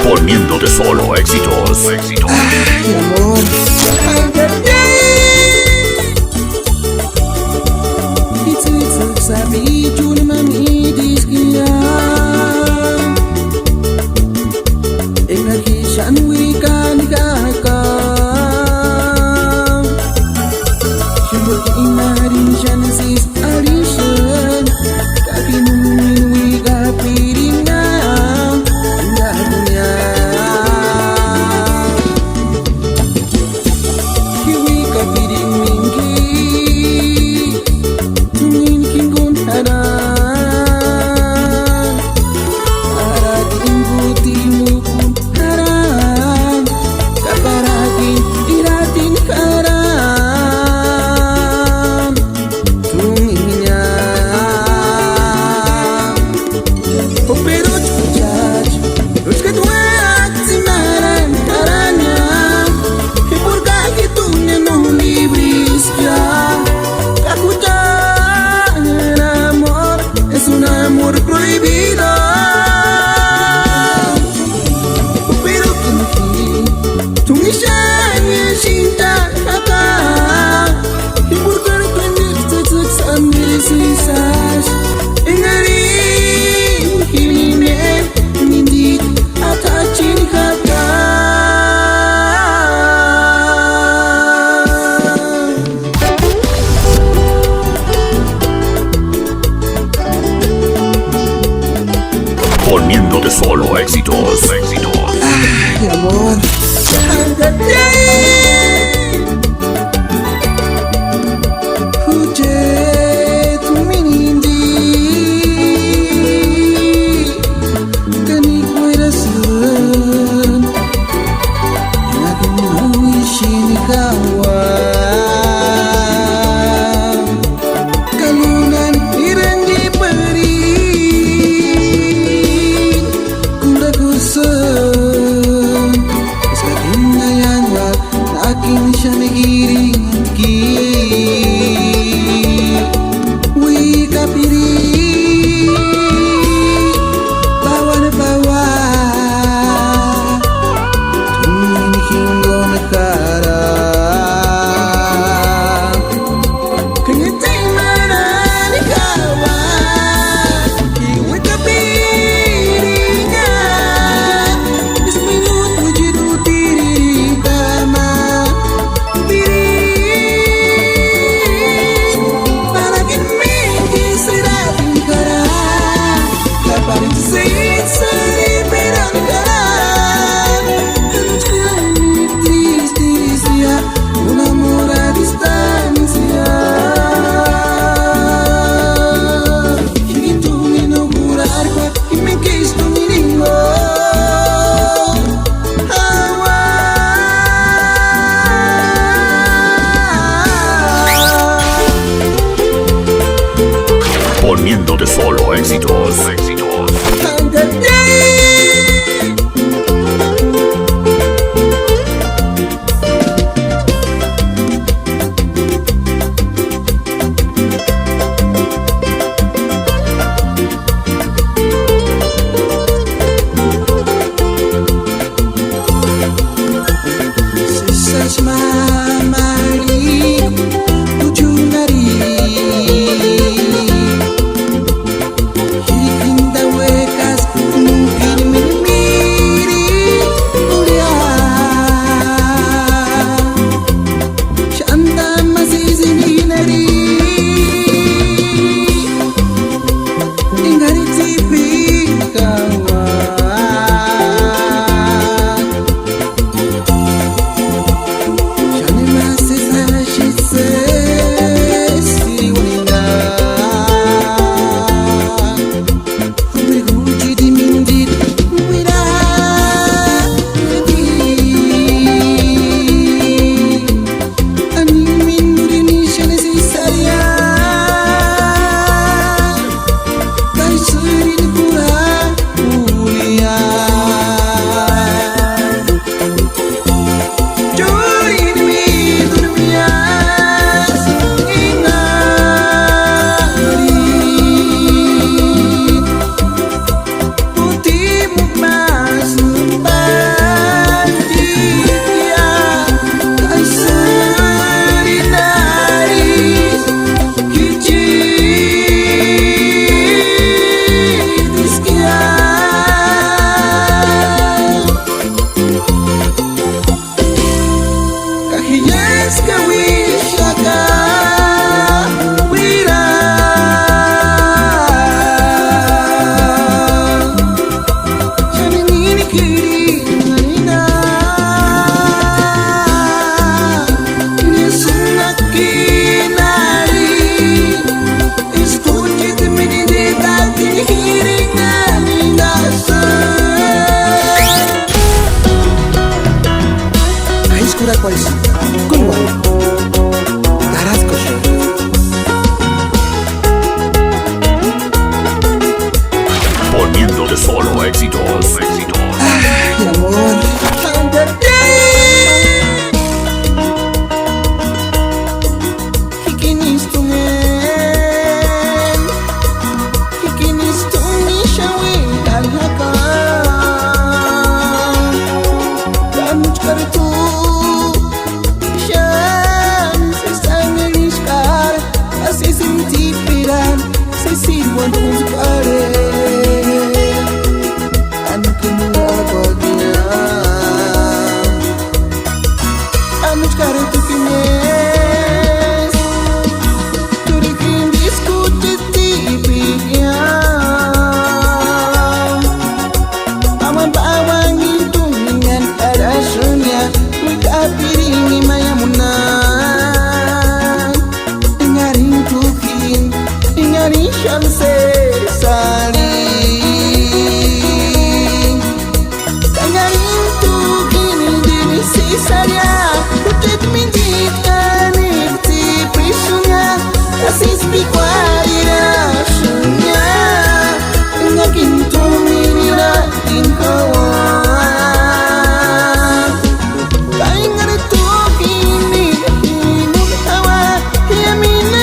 Poniéndote solo éxitos. Ay, amor. It's sabi jun mami diskia. Enakishan wikan kaka. Shubuk imarin shan sis alishan. Kakinumin wika piringa. Poniéndote solo éxitos. Ay, amor. Poniéndote solo éxitos. sei sentir pirar, sei se quando uns pare. Ano que não água ganhar, anos cara tu que mês, tu de quem discute tipinha, aman bawang itu dengan arasnya, muka piringi mayamuna. Ingarishan se saling Tangarin tu kini diri sisanya Kutit minjit anik ti prisunya Asis bikwari rasanya Ngakin tu minira din kawan Kaingar tu kini inun tawa Yamina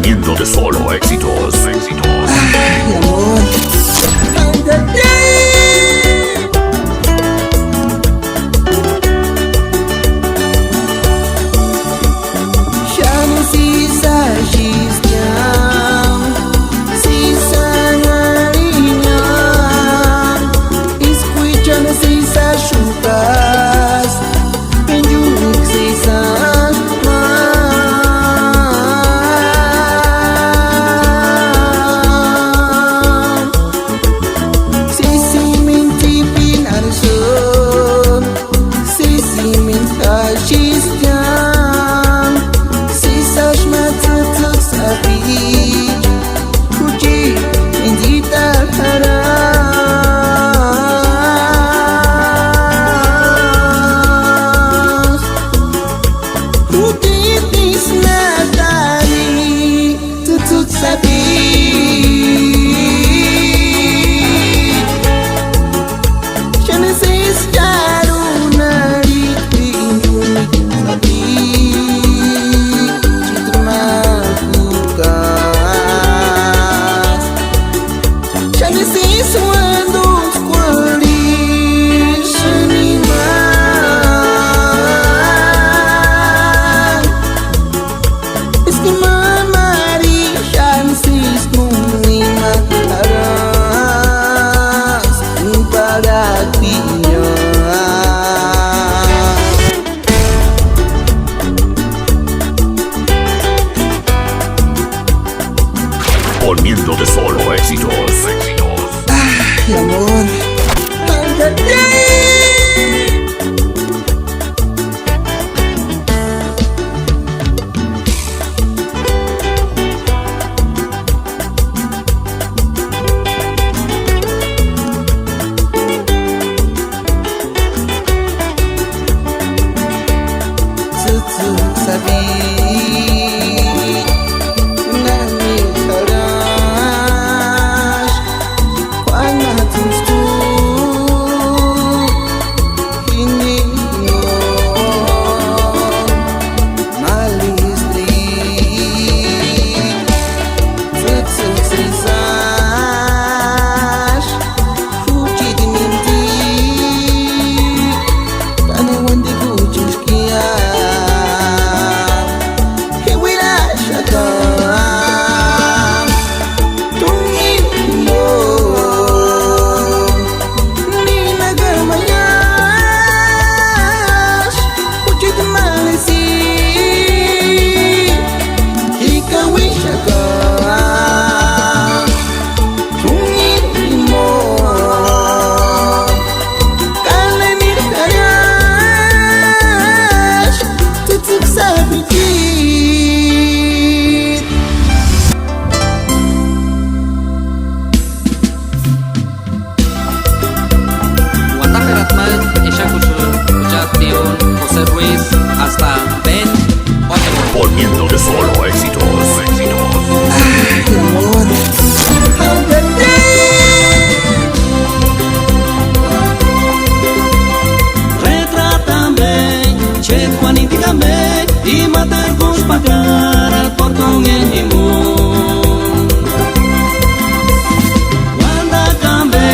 poniéndote solo éxitos. Ay, amor. Já não se exagista, se sangarinha, escucha não se exachucas, pendiu que se poniéndote solo éxitos. Ay, amor. gambe y matar cus pagar al portón en limón. Wanda gambe,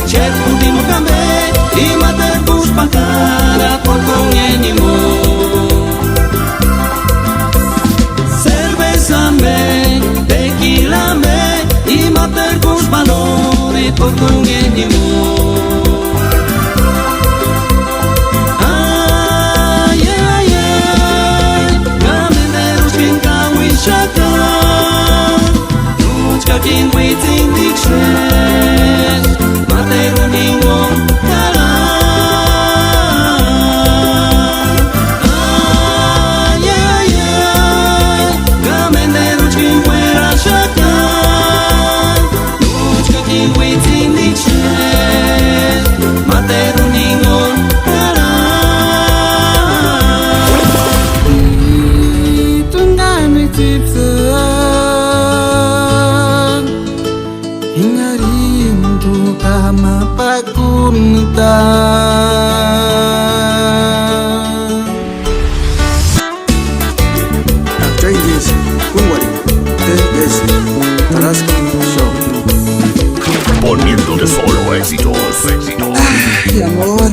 chef último gambe y matar cus pagar al portón en limón. Cerveza me, tequila me y matar cus valores portón en limón. King waiting the trash, Matero Ningon Kala. Yeah, yeah, Gamendero King Wera Shaka. King waiting the trash, Matero Ningon Kala. Tungane tipsa. Hingarindu kama pakunta. Join this Kunwari, es Tarasco Show. Poniéndote solo éxitos. Ay, amor.